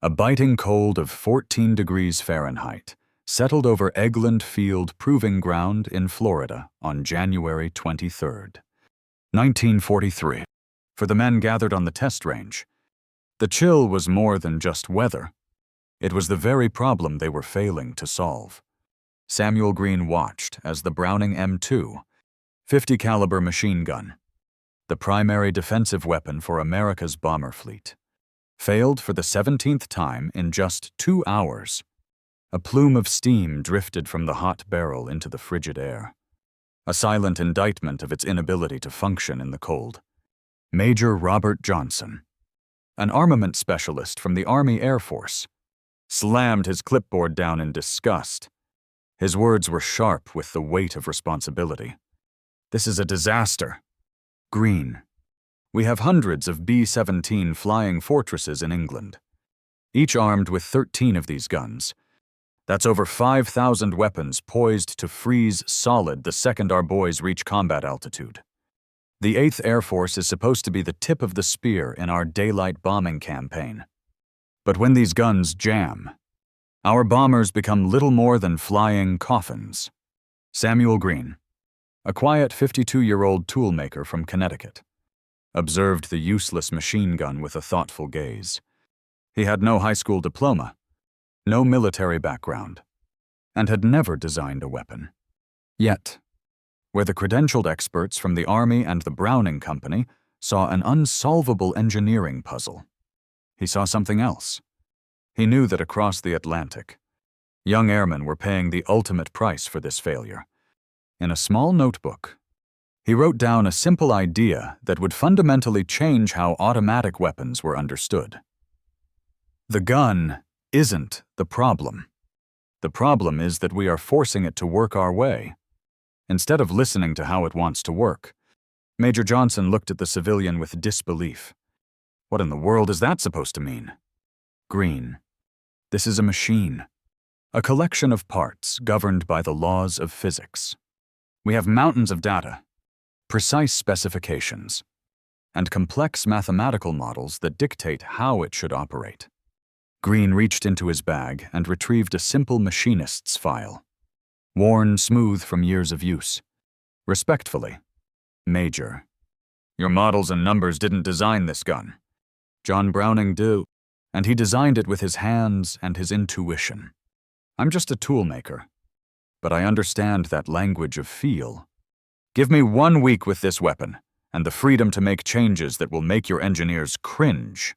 A biting cold of 14 degrees Fahrenheit settled over Eggland Field Proving Ground in Florida on January 23, 1943. For the men gathered on the test range, the chill was more than just weather. It was the very problem they were failing to solve. Samuel Green watched as the Browning M2, 50 caliber machine gun, the primary defensive weapon for America's bomber fleet, failed for the 17th time in just 2 hours. A plume of steam drifted from the hot barrel into the frigid air, a silent indictment of its inability to function in the cold. Major Robert Johnson, an armament specialist from the Army Air Force, slammed his clipboard down in disgust. His words were sharp with the weight of responsibility. "This is a disaster. Green, we have hundreds of B-17 flying fortresses in England, each armed with 13 of these guns. That's over 5,000 weapons poised to freeze solid the second our boys reach combat altitude. The 8th Air Force is supposed to be the tip of the spear in our daylight bombing campaign. But when these guns jam, our bombers become little more than flying coffins." Samuel Green, a quiet 52-year-old toolmaker from Connecticut, observed the useless machine gun with a thoughtful gaze. He had no high school diploma, no military background, and had never designed a weapon. Yet, where the credentialed experts from the Army and the Browning Company saw an unsolvable engineering puzzle, he saw something else. He knew that across the Atlantic, young airmen were paying the ultimate price for this failure. In a small notebook, he wrote down a simple idea that would fundamentally change how automatic weapons were understood. The gun isn't the problem. The problem is that we are forcing it to work our way. Instead of listening to how it wants to work, Major Johnson looked at the civilian with disbelief. "What in the world is that supposed to mean?" "Green, this is a machine, a collection of parts governed by the laws of physics. We have mountains of data, precise specifications, and complex mathematical models that dictate how it should operate." Green reached into his bag and retrieved a simple machinist's file, worn smooth from years of use. Respectfully, "Major, your models and numbers didn't design this gun. John Browning did, and he designed it with his hands and his intuition. I'm just a toolmaker, but I understand that language of feel. Give me 1 week with this weapon and the freedom to make changes that will make your engineers cringe.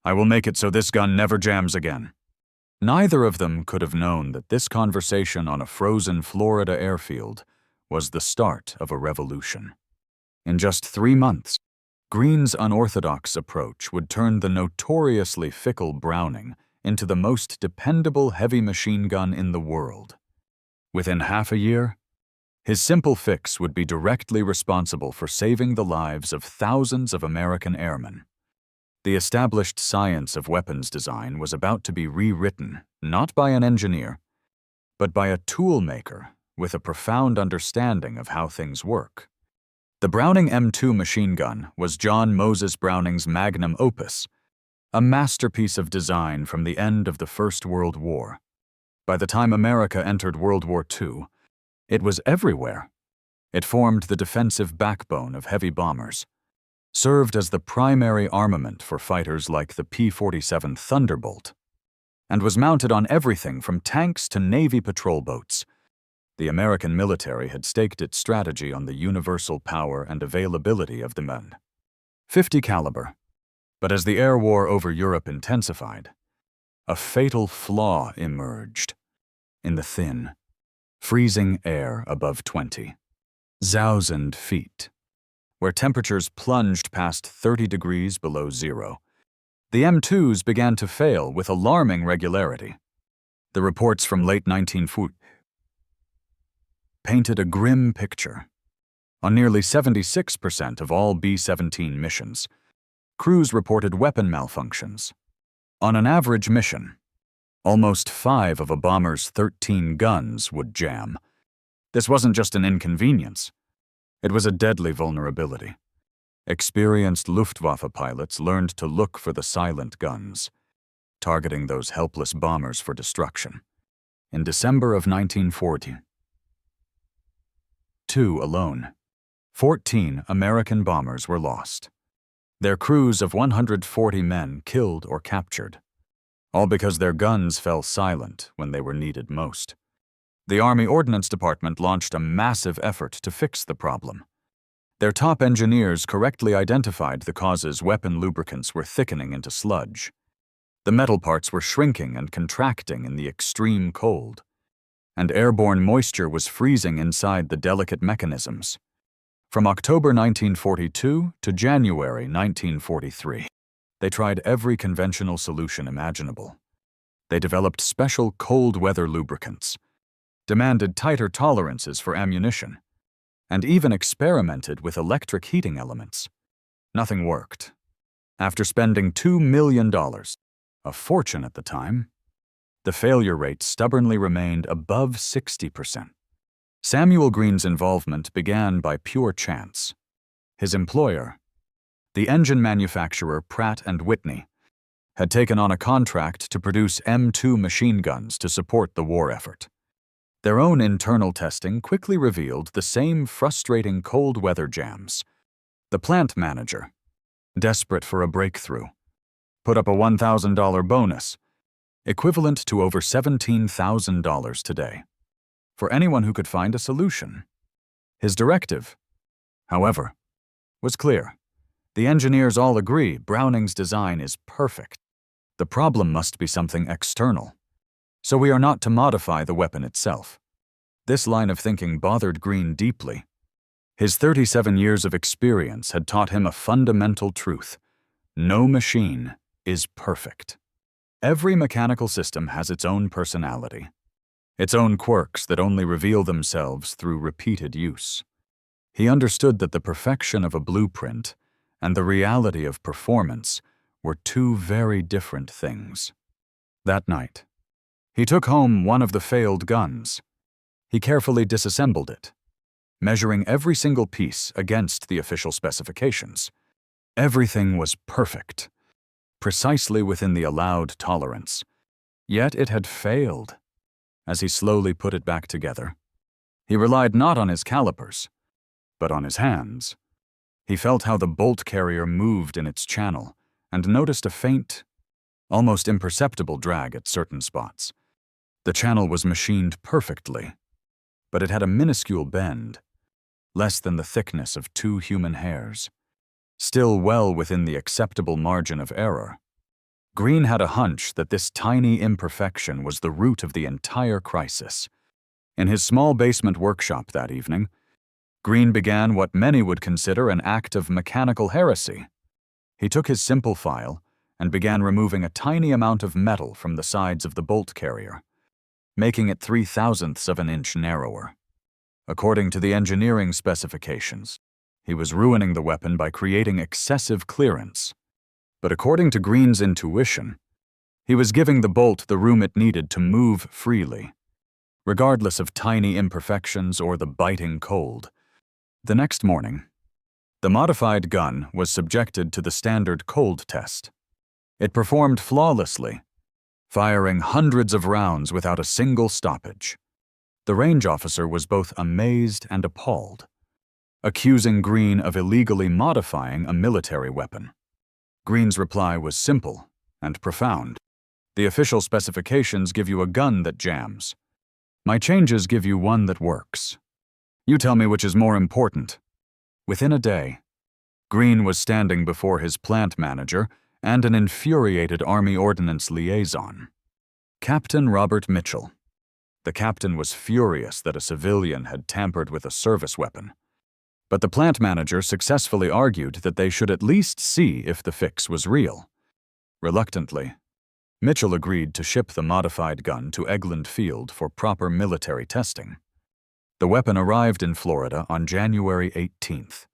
I will make it so this gun never jams again." Neither of them could have known that this conversation on a frozen Florida airfield was the start of a revolution. In just 3 months, Green's unorthodox approach would turn the notoriously fickle Browning into the most dependable heavy machine gun in the world. Within half a year, his simple fix would be directly responsible for saving the lives of thousands of American airmen. The established science of weapons design was about to be rewritten, not by an engineer, but by a toolmaker with a profound understanding of how things work. The Browning M2 machine gun was John Moses Browning's magnum opus, a masterpiece of design from the end of the First World War. By the time America entered World War II, it was everywhere. It formed the defensive backbone of heavy bombers, served as the primary armament for fighters like the P-47 Thunderbolt, and was mounted on everything from tanks to Navy patrol boats. The American military had staked its strategy on the universal power and availability of the gun. 50 caliber. But as the air war over Europe intensified, a fatal flaw emerged in the thin, freezing air above 20,000 feet. Where temperatures plunged past 30 degrees below zero. The M2s began to fail with alarming regularity. The reports from late 1940 painted a grim picture. On nearly 76% of all B-17 missions, crews reported weapon malfunctions. On an average mission, almost 5 of a bomber's 13 guns would jam. This wasn't just an inconvenience. It was a deadly vulnerability. Experienced Luftwaffe pilots learned to look for the silent guns. targeting those helpless bombers for destruction. In December of 1942 alone, 14 American bombers were lost. Their crews of 140 men killed or captured, all because their guns fell silent when they were needed most. The Army Ordnance Department launched a massive effort to fix the problem. Their top engineers correctly identified the causes weapon lubricants were thickening into sludge. The metal parts were shrinking and contracting in the extreme cold, and airborne moisture was freezing inside the delicate mechanisms. From October 1942 to January 1943, they tried every conventional solution imaginable. They developed special cold weather lubricants, demanded tighter tolerances for ammunition, and even experimented with electric heating elements. Nothing worked. After spending $2 million, a fortune at the time, the failure rate stubbornly remained above 60%. Samuel Green's involvement began by pure chance. His employer, the engine manufacturer Pratt & Whitney, had taken on a contract to produce M2 machine guns to support the war effort. Their own internal testing quickly revealed the same frustrating cold weather jams. The plant manager, desperate for a breakthrough, put up a $1,000 bonus, equivalent to over $17,000 today, for anyone who could find a solution. His directive, however, was clear. The engineers all agree Browning's design is perfect. The problem must be something external, so we are not to modify the weapon itself. This line of thinking bothered Green deeply. His 37 years of experience had taught him a fundamental truth: no machine is perfect. Every mechanical system has its own personality, its own quirks that only reveal themselves through repeated use. He understood that the perfection of a blueprint and the reality of performance were two very different things. That night, he took home one of the failed guns. He carefully disassembled it, measuring every single piece against the official specifications. Everything was perfect, precisely within the allowed tolerance. Yet it had failed. As he slowly put it back together, he relied not on his calipers, but on his hands. He felt how the bolt carrier moved in its channel and noticed a faint, almost imperceptible drag at certain spots. The channel was machined perfectly, but it had a minuscule bend, less than the thickness of 2 human hairs, still well within the acceptable margin of error. Green had a hunch that this tiny imperfection was the root of the entire crisis. In his small basement workshop that evening, Green began what many would consider an act of mechanical heresy. He took his simple file and began removing a tiny amount of metal from the sides of the bolt carrier, making it 0.03 of an inch narrower. According to the engineering specifications, he was ruining the weapon by creating excessive clearance. But according to Green's intuition, he was giving the bolt the room it needed to move freely, regardless of tiny imperfections or the biting cold. The next morning, the modified gun was subjected to the standard cold test. It performed flawlessly, firing hundreds of rounds without a single stoppage. The range officer was both amazed and appalled, accusing Green of illegally modifying a military weapon. Green's reply was simple and profound. The official specifications give you a gun that jams. My changes give you one that works. You tell me which is more important. Within a day, Green was standing before his plant manager and an infuriated Army Ordnance liaison, Captain Robert Mitchell. The captain was furious that a civilian had tampered with a service weapon, but the plant manager successfully argued that they should at least see if the fix was real. Reluctantly, Mitchell agreed to ship the modified gun to Eglin Field for proper military testing. The weapon arrived in Florida on January 18th,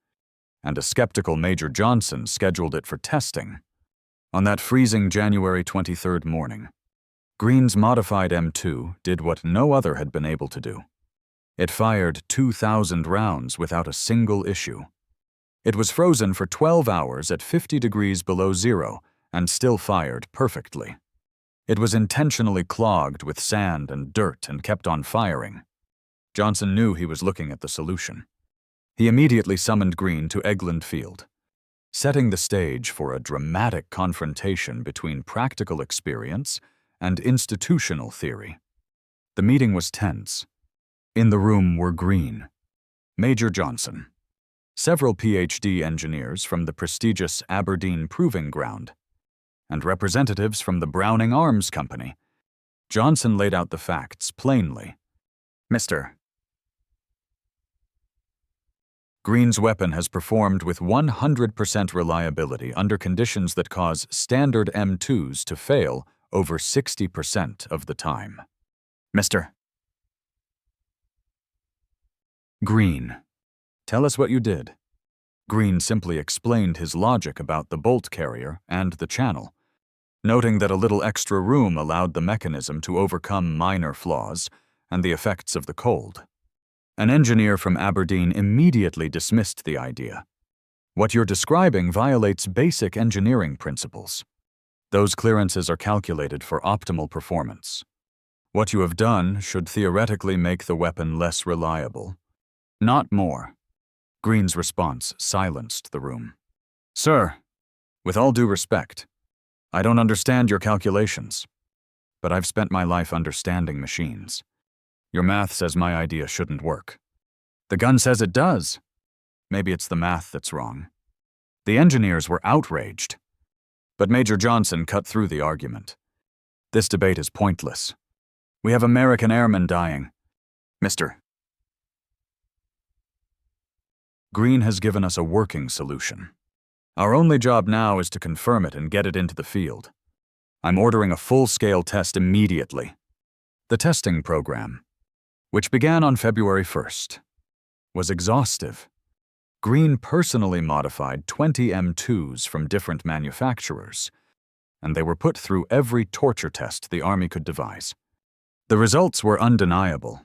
and a skeptical Major Johnson scheduled it for testing. On that freezing January 23rd morning, Green's modified M2 did what no other had been able to do. It fired 2,000 rounds without a single issue. It was frozen for 12 hours at 50 degrees below zero and still fired perfectly. It was intentionally clogged with sand and dirt and kept on firing. Johnson knew he was looking at the solution. He immediately summoned Green to Egland Field, setting the stage for a dramatic confrontation between practical experience and institutional theory. The meeting was tense. In the room were Green, Major Johnson, several PhD engineers from the prestigious Aberdeen Proving Ground, and representatives from the Browning Arms Company. Johnson laid out the facts plainly. Mr. Green's weapon has performed with 100% reliability under conditions that cause standard M2s to fail over 60% of the time. Mr. Green, tell us what you did. Green simply explained his logic about the bolt carrier and the channel, noting that a little extra room allowed the mechanism to overcome minor flaws and the effects of the cold. An engineer from Aberdeen immediately dismissed the idea. What you're describing violates basic engineering principles. Those clearances are calculated for optimal performance. What you have done should theoretically make the weapon less reliable, not more. Green's response silenced the room. Sir, with all due respect, I don't understand your calculations, but I've spent my life understanding machines. Your math says my idea shouldn't work. The gun says it does. Maybe it's the math that's wrong. The engineers were outraged, but Major Johnson cut through the argument. This debate is pointless. We have American airmen dying. Mr. Green has given us a working solution. Our only job now is to confirm it and get it into the field. I'm ordering a full-scale test immediately. The testing program, which began on February 1st, was exhaustive. Green personally modified 20 M2s from different manufacturers, and they were put through every torture test the Army could devise. The results were undeniable.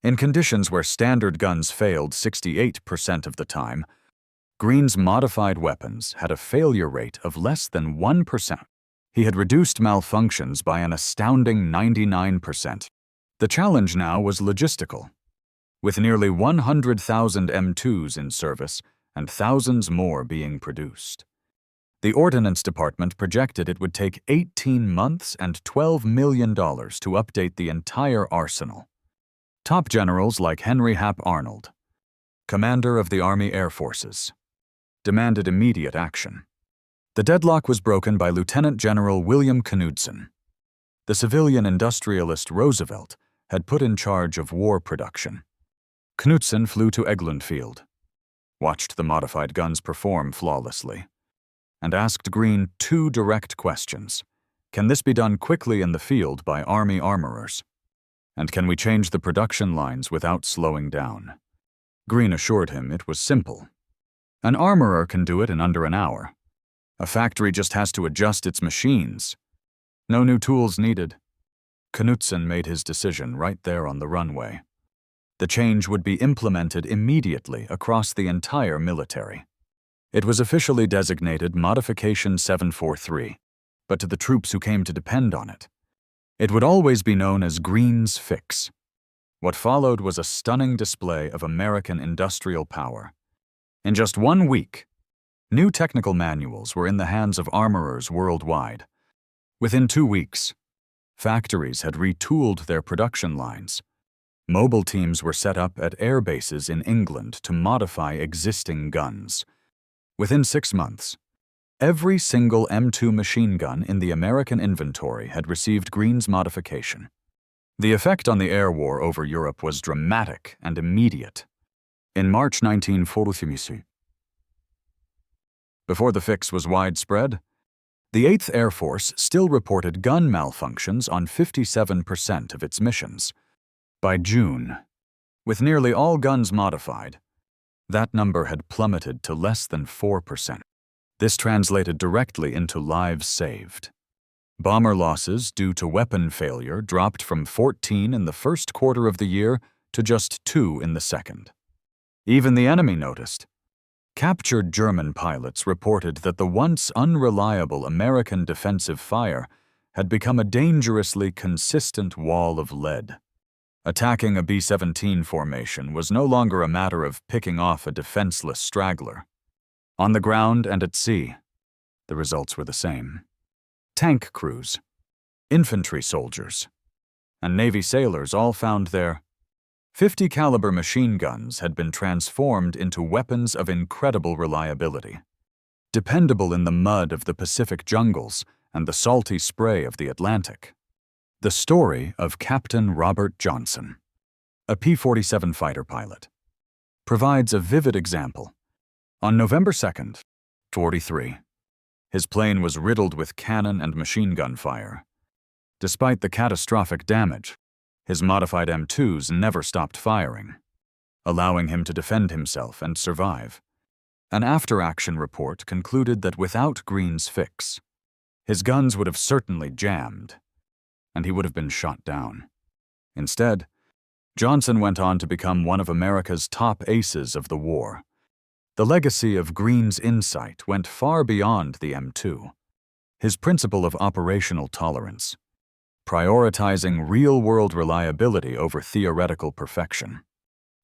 In conditions where standard guns failed 68% of the time, Green's modified weapons had a failure rate of less than 1%. He had reduced malfunctions by an astounding 99%. The challenge now was logistical. With nearly 100,000 M2s in service and thousands more being produced, the Ordnance Department projected it would take 18 months and $12 million to update the entire arsenal. Top generals like Henry Hap Arnold, commander of the Army Air Forces, demanded immediate action. The deadlock was broken by Lieutenant General William Knudsen. The civilian industrialist Roosevelt had put in charge of war production. Knudsen flew to Egland Field, watched the modified guns perform flawlessly, and asked Green two direct questions. Can this be done quickly in the field by Army armorers? And can we change the production lines without slowing down? Green assured him it was simple. An armorer can do it in under an hour. A factory just has to adjust its machines. No new tools needed. Knudsen made his decision right there on the runway. The change would be implemented immediately across the entire military. It was officially designated Modification 743, but to the troops who came to depend on it, it would always be known as Green's Fix. What followed was a stunning display of American industrial power. In just 1 week, new technical manuals were in the hands of armorers worldwide. Within 2 weeks, factories had retooled their production lines. Mobile teams were set up at air bases in England to modify existing guns. Within 6 months, every single M2 machine gun in the American inventory had received Green's modification. The effect on the air war over Europe was dramatic and immediate. In March 1943, before the fix was widespread, the 8th Air Force still reported gun malfunctions on 57% of its missions. By June, with nearly all guns modified, that number had plummeted to less than 4%. This translated directly into lives saved. Bomber losses due to weapon failure dropped from 14 in the first quarter of the year to just 2 in the second. Even the enemy noticed. Captured German pilots reported that the once unreliable American defensive fire had become a dangerously consistent wall of lead. Attacking a B-17 formation was no longer a matter of picking off a defenseless straggler. On the ground and at sea, the results were the same. Tank crews, infantry soldiers, and Navy sailors all found their 50 caliber machine guns had been transformed into weapons of incredible reliability, dependable in the mud of the Pacific jungles and the salty spray of the Atlantic. The story of Captain Robert Johnson, a P-47 fighter pilot, provides a vivid example. On November 2nd, 1943, his plane was riddled with cannon and machine gun fire. Despite the catastrophic damage, his modified M2s never stopped firing, allowing him to defend himself and survive. An after-action report concluded that without Green's fix, his guns would have certainly jammed, and he would have been shot down. Instead, Johnson went on to become one of America's top aces of the war. The legacy of Green's insight went far beyond the M2. His principle of operational tolerance, prioritizing real-world reliability over theoretical perfection,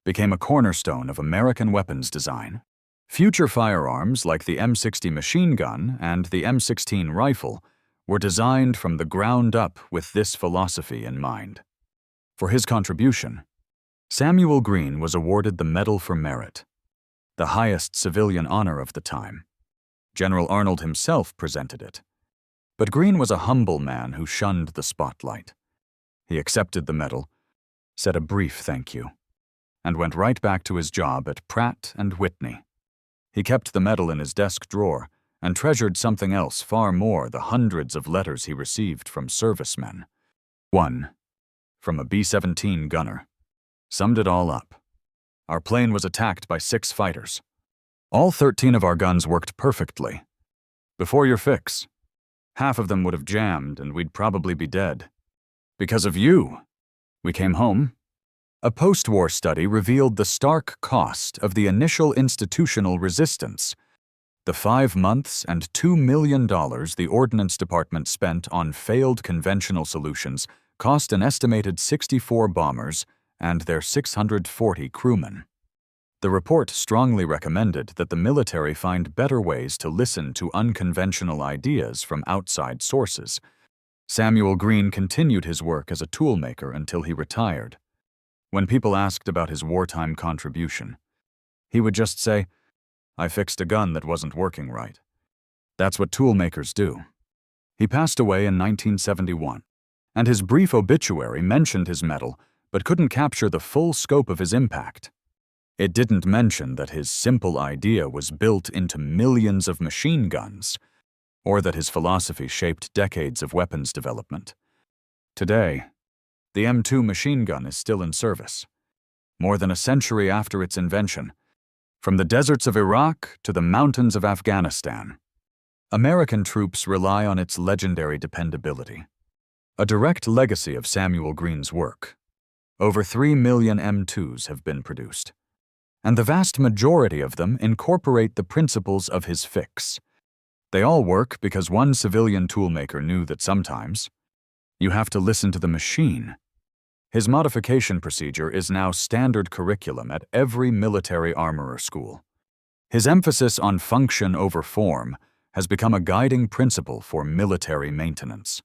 became a cornerstone of American weapons design. Future firearms like the M60 machine gun and the M16 rifle were designed from the ground up with this philosophy in mind. For his contribution, Samuel Green was awarded the Medal for Merit, the highest civilian honor of the time. General Arnold himself presented it. But Green was a humble man who shunned the spotlight. He accepted the medal, said a brief thank you, and went right back to his job at Pratt & Whitney. He kept the medal in his desk drawer and treasured something else far more: the hundreds of letters he received from servicemen. One, from a B-17 gunner, summed it all up. Our plane was attacked by 6 fighters. All 13 of our guns worked perfectly. Before your fix, half of them would have jammed and we'd probably be dead. Because of you, we came home. A post-war study revealed the stark cost of the initial institutional resistance. The 5 months and $2 million the Ordnance Department spent on failed conventional solutions cost an estimated 64 bombers and their 640 crewmen. The report strongly recommended that the military find better ways to listen to unconventional ideas from outside sources. Samuel Green continued his work as a toolmaker until he retired. When people asked about his wartime contribution, he would just say, "I fixed a gun that wasn't working right." That's what toolmakers do. He passed away in 1971, and his brief obituary mentioned his medal but couldn't capture the full scope of his impact. It didn't mention that his simple idea was built into millions of machine guns, or that his philosophy shaped decades of weapons development. Today, the M2 machine gun is still in service, more than a century after its invention. From the deserts of Iraq to the mountains of Afghanistan, American troops rely on its legendary dependability, a direct legacy of Samuel Green's work. Over 3 million M2s have been produced, and the vast majority of them incorporate the principles of his fix. They all work because one civilian toolmaker knew that sometimes you have to listen to the machine. His modification procedure is now standard curriculum at every military armorer school. His emphasis on function over form has become a guiding principle for military maintenance.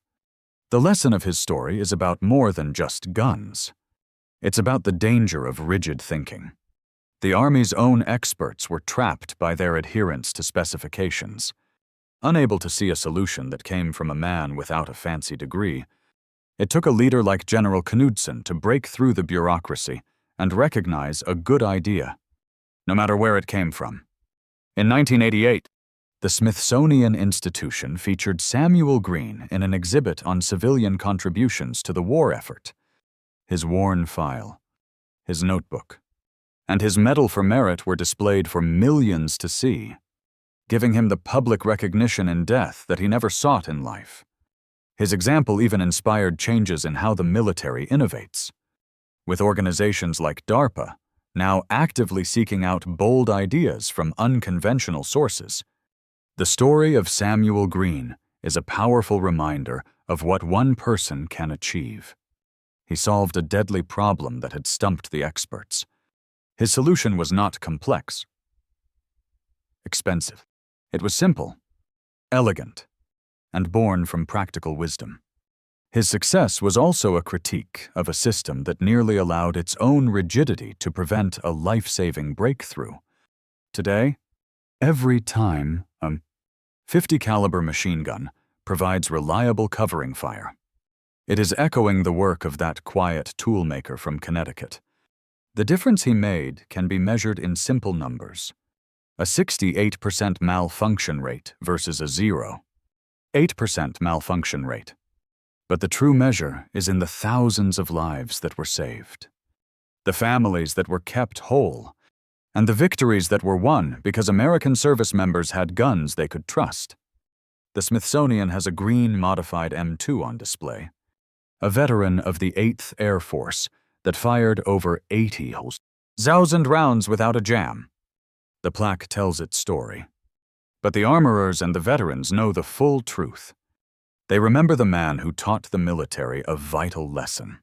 The lesson of his story is about more than just guns. It's about the danger of rigid thinking. The Army's own experts were trapped by their adherence to specifications. Unable to see a solution that came from a man without a fancy degree, it took a leader like General Knudsen to break through the bureaucracy and recognize a good idea, no matter where it came from. In 1988, the Smithsonian Institution featured Samuel Green in an exhibit on civilian contributions to the war effort. His worn file, his notebook, and his Medal for Merit were displayed for millions to see, giving him the public recognition in death that he never sought in life. His example even inspired changes in how the military innovates, with organizations like DARPA now actively seeking out bold ideas from unconventional sources. The story of Samuel Green is a powerful reminder of what one person can achieve. He solved a deadly problem that had stumped the experts. His solution was not complex, expensive. It was simple, elegant, and born from practical wisdom. His success was also a critique of a system that nearly allowed its own rigidity to prevent a life-saving breakthrough. Today, every time a .50 caliber machine gun provides reliable covering fire, it is echoing the work of that quiet toolmaker from Connecticut. The difference he made can be measured in simple numbers: a 68% malfunction rate versus a 0.8% malfunction rate. But the true measure is in the thousands of lives that were saved, the families that were kept whole, and the victories that were won because American service members had guns they could trust. The Smithsonian has a green modified M2 on display, a veteran of the 8th Air Force that fired over 80,000 rounds without a jam. The plaque tells its story. But the armorers and the veterans know the full truth. They remember the man who taught the military a vital lesson.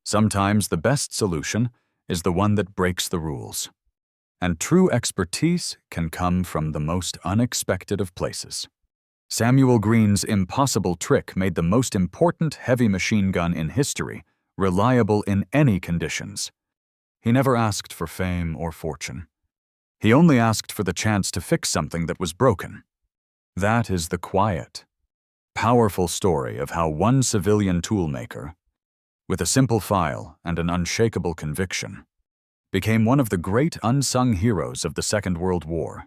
Sometimes the best solution is the one that breaks the rules. And true expertise can come from the most unexpected of places. Samuel Green's impossible trick made the most important heavy machine gun in history reliable in any conditions. He never asked for fame or fortune. He only asked for the chance to fix something that was broken. That is the quiet, powerful story of how one civilian toolmaker, with a simple file and an unshakable conviction, became one of the great unsung heroes of the Second World War.